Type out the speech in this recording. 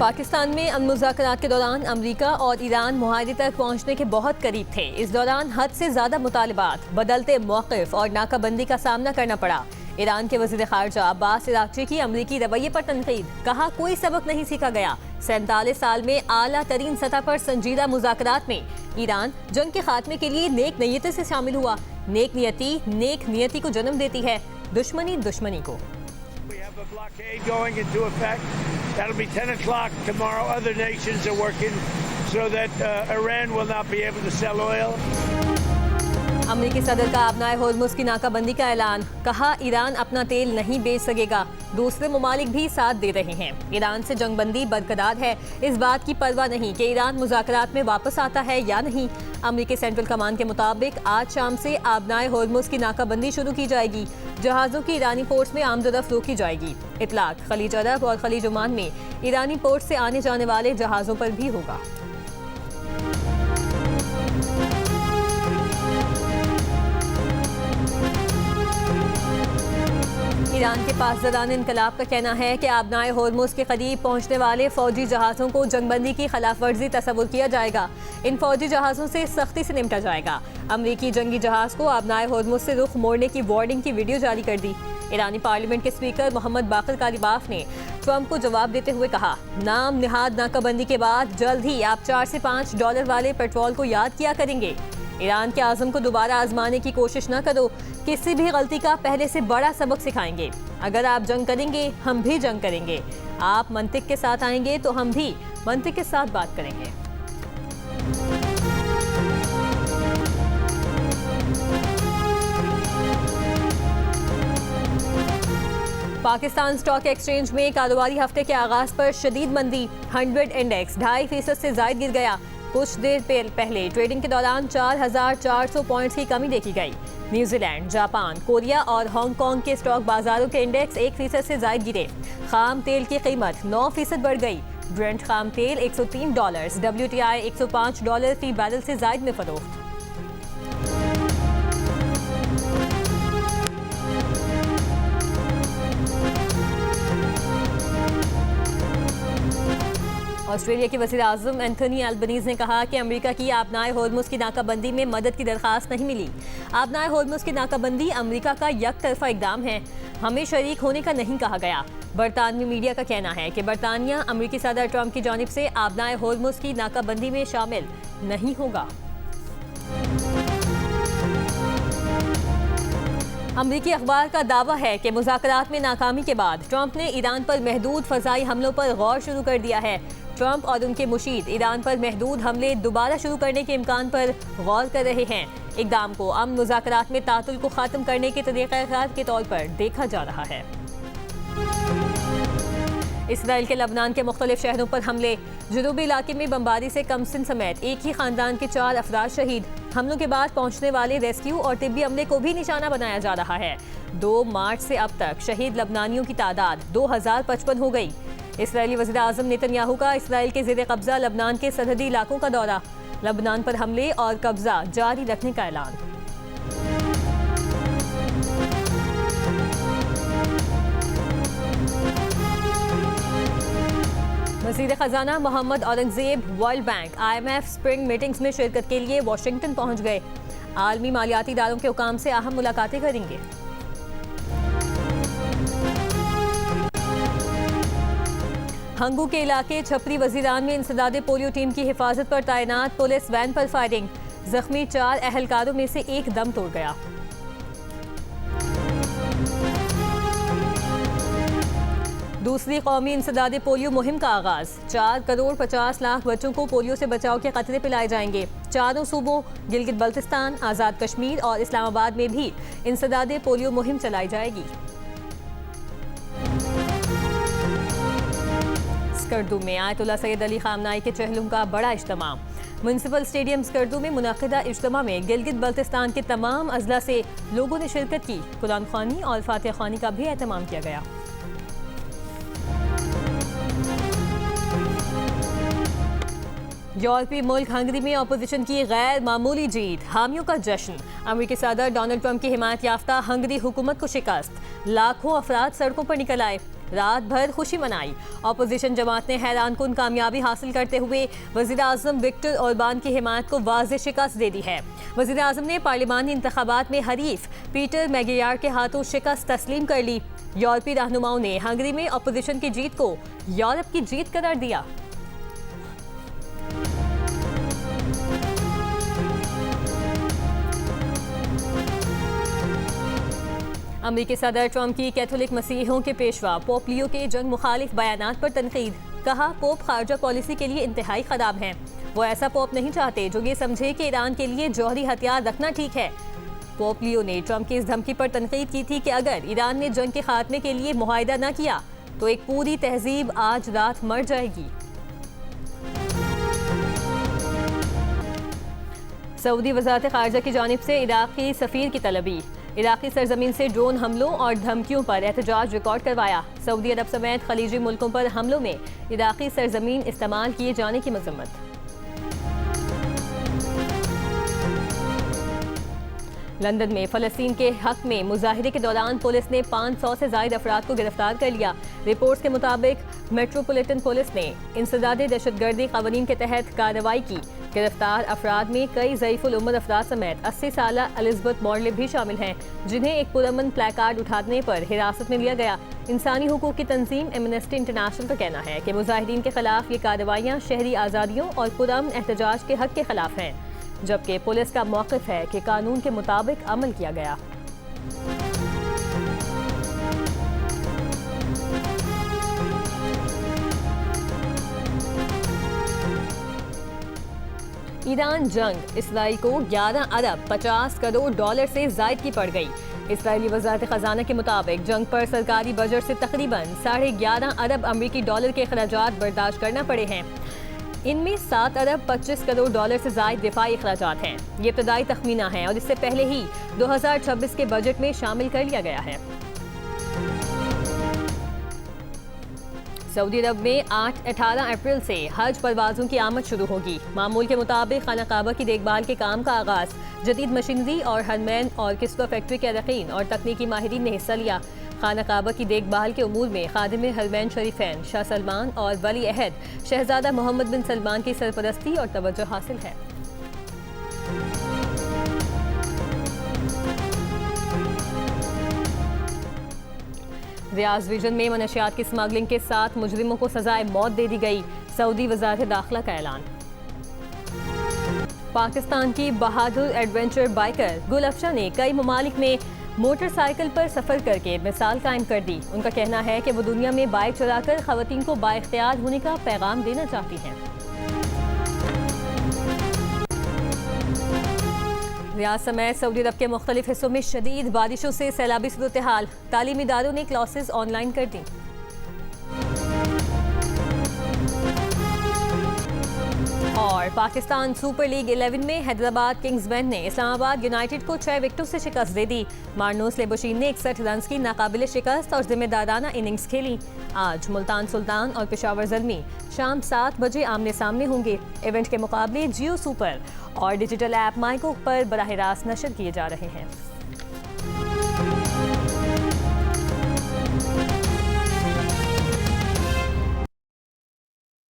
पाकिस्तान में अमन मुज़ाकरात के दौरान अमरीका और ईरान मुआहदे तक पहुंचने के बहुत करीब थे। इस दौरान हद से ज़्यादा मुतालबात, बदलते मौक़िफ़ और नाकाबंदी का सामना करना पड़ा। ईरान के वज़ीर ख़ारजा अब्बास अराग़ची की अमरीकी रवैये पर तनक़ीद, कहा कोई सबक नहीं सीखा गया। 47 साल में आला तरीन सतह पर संजीदा मुज़ाकरात में ईरान जंग के खात्मे के लिए नेक नीयती से शामिल हुआ। नेक नियति को जन्म देती है, दुश्मनी दुश्मनी को। The blockade going into effect. That'll be 10 o'clock tomorrow. Other nations are working so that Iran will not be able to sell oil. अमरीकी सदर का अपनाए होर्मुज़ की नाकाबंदी का ऐलान, कहा ईरान अपना तेल नहीं बेच सकेगा। दूसरे ममालिक भी साथ दे रहे हैं। ईरान से जंगबंदी बरकरार है, इस बात की परवाह नहीं कि ईरान मुज़ाकरात में वापस आता है या नहीं। अमरीकी सेंट्रल कमांड के मुताबिक आज शाम से अपनाए होर्मुज़ की नाकाबंदी शुरू की जाएगी। जहाज़ों की ईरानी पोर्ट्स में आमदरफ्त रोकी जाएगी। इतलाक खलीज अरब और खलीज ओमान में ईरानी पोर्ट से आने जाने वाले जहाज़ों पर भी होगा। ईरान के पास ज़रान इनकलाब का कहना है कि अपनाए होर्मुज़ के करीब पहुंचने वाले फौजी जहाज़ों को जंगबंदी की खिलाफ वर्जी तस्वुर किया जाएगा। इन फौजी जहाज़ों से सख्ती से निपटा जाएगा। अमरीकी जंगी जहाज़ को अपनाए होर्मुज़ से रुख मोड़ने की वार्निंग की वीडियो जारी कर दी। ईरानी पार्लियामेंट के स्पीकर मोहम्मद बाकर कालिबाफ ने ट्रंप को जवाब देते हुए कहा, नाम निहाद नाकाबंदी के बाद जल्द ही आप $4 से $5 वाले पेट्रोल को याद किया करेंगे। ईरान के आज़म को दोबारा आजमाने की कोशिश न करो, किसी भी गलती का पहले से बड़ा सबक सिखाएंगे। अगर आप जंग करेंगे हम भी जंग करेंगे। आप मंतिक के साथ आएंगे तो हम भी मंतिक के साथ बात करेंगे। पाकिस्तान स्टॉक एक्सचेंज में कारोबारी हफ्ते के आगाज पर शदीद मंदी। 100 इंडेक्स 2.5% से जायद गिर गया। कुछ देर पहले ट्रेडिंग के दौरान 4,400 पॉइंट्स की कमी देखी गई। न्यूजीलैंड, जापान, कोरिया और हांगकांग के स्टॉक बाजारों के इंडेक्स 1% से जायद गिरे। खाम तेल की कीमत 9% बढ़ गई। ब्रेंट खाम तेल $103, WTI $105 फी बैरल से जायद में फरोख्त। ऑस्ट्रेलिया के वज़ीर आज़म एंथनी अल्बनीज़ ने कहा कि अमेरिका की अपनाए होर्मुज़ की नाकाबंदी में मदद की दरख्वास्त नहीं मिली। अपनाए होर्मुज़ की नाकाबंदी अमेरिका का एक तरफा इक़दाम है, हमें शरीक होने का नहीं कहा गया। बरतानवी मीडिया का कहना है कि बरतानिया अमेरिकी सदर ट्रंप की जानिब से अपनाए होर्मुज़ की नाकाबंदी में शामिल नहीं होगा। अमरीकी अखबार का दावा है कि मुज़ाकरात में नाकामी के बाद ट्रंप ने ईरान पर महदूद फ़ज़ाई हमलों पर गौर शुरू कर दिया है। ट्रंप और उनके मुशीद ईरान पर महदूद हमले दोबारा शुरू करने के इम्कान पर गौर कर रहे हैं। इक़दाम को अमन मुज़ाकरात में तातुल को ख़त्म करने के तरीक़ाकार के तौर पर देखा जा रहा है। इसराइल के लबनान के मुख्तलिफ शहरों पर हमले। जुनूबी इलाके में बमबारी से कमसिन समेत एक ही खानदान के 4 अफराद शहीद। हमलों के बाद पहुंचने वाले रेस्क्यू और तिब्बी अमले को भी निशाना बनाया जा रहा है। 2 मार्च से अब तक शहीद लबनानियों की तादाद 2055 हो गई। इसराइली वज़ीर आज़म नेतन्याहू का इसराइल के ज़ेरे कब्ज़ा लबनान के सरहदी इलाकों का दौरा। लबनान पर हमले और कब्ज़ा जारी रखने का ऐलान। वज़ीर ख़ज़ाना Mohammad Aurangzeb World Bank IMF spring meetings में शिरकत के लिए वाशिंगटन पहुंच गए। आलमी मालियाती इदारों के हुकाम से अहम मुलाकातें करेंगे। हंगू के इलाके छपरी वजीरान में इंसदादे पोलियो टीम की हिफाजत पर तैनात पुलिस वैन पर फायरिंग। जख्मी 4 अहलकारों में से एक दम तोड़ गया। दूसरी कौमी इंसदादे पोलियो मुहिम का आगाज। 4,50,00,000 बच्चों को पोलियो से बचाव के कतरे पिलाए जाएंगे। चारों सूबों गिलगित बल्तिस्तान, आज़ाद कश्मीर और इस्लामाबाद में भी इंसदादे पोलियो मुहिम चलाई जाएगी। स्कर्दू में आयतुल्लाह सैयद अली खामनाई के चहलुम का बड़ा इज्तिमा। म्यूनसिपल स्टेडियम स्कर्दू में मुनाकिदा इज्तिमा में गिलगित बल्तिस्तान के तमाम अजला से लोगों ने शिरकत की। कुरान ख्वानी और फातिहा ख्वानी का भी एहतमाम किया गया। यूरोपीय मुल्क हंगरी में अपोजिशन की गैर मामूली जीत, हामियों का जश्न। अमेरिकी सदर डोनाल्ड ट्रंप की हिमायत याफ्ता हंगरी हुकूमत को शिकस्त। लाखों अफराद सड़कों पर निकल आए। रात भर खुशी मनाई। अपोजिशन जमात ने हैरानकुन कामयाबी हासिल करते हुए वज़ीर आज़म विक्टर ओरबान की हिमायत को वाज़ेह शिकस्त दे दी है। वज़ीर आज़म ने पार्लिमानी इंतखाबात में हरीफ पीटर मैगियार के हाथों शिकस्त तस्लीम कर ली। यूरोपीय रहनुमाओं ने हंगरी में अपोजिशन की जीत को यूरोप की जीत करार दिया। अमेरिकी सदर ट्रंप की कैथोलिक मसीहियों के पेशवा पोप लियो के जंग मुखालिफ बयानात पर तनकीद। कहा, पोप खारजा पॉलिसी के लिए इंतहाई खराब हैं। वो ऐसा पोप नहीं चाहते जो ये समझे कि ईरान के लिए जौहरी हथियार रखना ठीक है। पोप लियो ने ट्रंप की इस धमकी पर तनकीद की थी कि अगर ईरान ने जंग के खात्मे के लिए मुआहिदा न किया तो एक पूरी तहजीब आज रात मर जाएगी। सऊदी वज़ारत ख़ारिजा की जानिब से इराक़ी सफ़ीर की तलबी। इराक़ी सरजमीन से ड्रोन हमलों और धमकियों पर एहतजाज रिकॉर्ड करवाया। सऊदी अरब समेत खलीजी मुल्कों पर हमलों में इराक़ी सरजमीन इस्तेमाल किए जाने की मज़म्मत। लंदन में फ़लस्तीन के हक में मुजाहिरे के दौरान पुलिस ने 500 से ज़ायद अफराद को गिरफ्तार कर लिया। रिपोर्ट्स के मुताबिक मेट्रोपॉलिटन पुलिस ने इंसदादे दहशतगर्दी क़वानीन के तहत कार्रवाई की। गिरफ्तार अफराद में कई ज़ईफ़ुल उम्र अफराद समेत 80 साला एलिज़ाबेथ मॉर्ले भी शामिल हैं, जिन्हें एक पुरअमन प्लेकार्ड उठाने पर हिरासत में लिया गया। इंसानी हुकूक की तंजीम एमनेस्टी इंटरनेशनल का कहना है कि मुजाहिदीन के खिलाफ ये कार्रवाइयाँ शहरी आज़ादियों और पुरअमन एहतजाज के हक के खिलाफ हैं, जबकि पुलिस का मौक़िफ़ है कि कानून के मुताबिक अमल किया गया। ईरान जंग इसराइल को 11 अरब 50 करोड़ डॉलर से ज़ायद की पड़ गई। इसराइली वज़ारत ख़ज़ाना के मुताबिक जंग पर सरकारी बजट से तकरीबन 11.5 अरब अमरीकी डॉलर के अखराजात बर्दाश्त करना पड़े हैं। इनमें 7 अरब 25 करोड़ डॉलर से ज़ायद दिफाई अखराजात हैं। ये इब्तदाई तखमीना है और इससे पहले ही 2026 के बजट में शामिल कर लिया गया है। सऊदी अरब में 8-18 अप्रैल से हज परवाज़ों की आमद शुरू होगी। मामूल के मुताबिक खाना काबा की देखभाल के काम का आगाज़ जदीद मशीनरी और हरमैन और किस्वा फैक्ट्री के अरकीन और तकनीकी माहिरीन ने हिस्सा लिया। खाना काबा की देखभाल के उमूर में खादिम हरमैन शरीफैन शाह सलमान और वली अहद शहजादा मोहम्मद बिन सलमान की सरपरस्ती और तवज्जो हासिल है। रियाज रीजन में मनशियात की स्मगलिंग के 7 मुजरिमों को सजाए मौत दे दी गई। सऊदी वज़ारत दाखिला का ऐलान। पाकिस्तान की बहादुर एडवेंचर बाइकर गुल अफशा ने कई ममालिक में मोटरसाइकिल पर सफ़र करके मिसाल कायम कर दी। उनका कहना है कि वो दुनिया में बाइक चलाकर ख़वातीन को बाइख्तियार होने का पैगाम देना चाहती हैं। रियाद समेत सऊदी अरब के मुख्तलिफ हिस्सों में शदीद बारिशों से सैलाबी सूरत हाल। तालीमी इदारों ने क्लासेस ऑनलाइन कर दी। और पाकिस्तान सुपर लीग 11 में हैदराबाद किंग्स बैंक ने इस्लामाबाद यूनाइटेड को 6 विकेटों से शिकस्त दे दी। मार्नूस लेबोशीन ने 61 रन की नाकाबिले शिकस्त और जिम्मेदाराना इनिंग्स खेली। आज मुल्तान सुल्तान और पेशावर ज़ल्मी शाम 7 बजे आमने सामने होंगे। इवेंट के मुकाबले जियो सुपर और डिजिटल ऐप माईगो पर बराह रास्त नशर किए जा रहे हैं।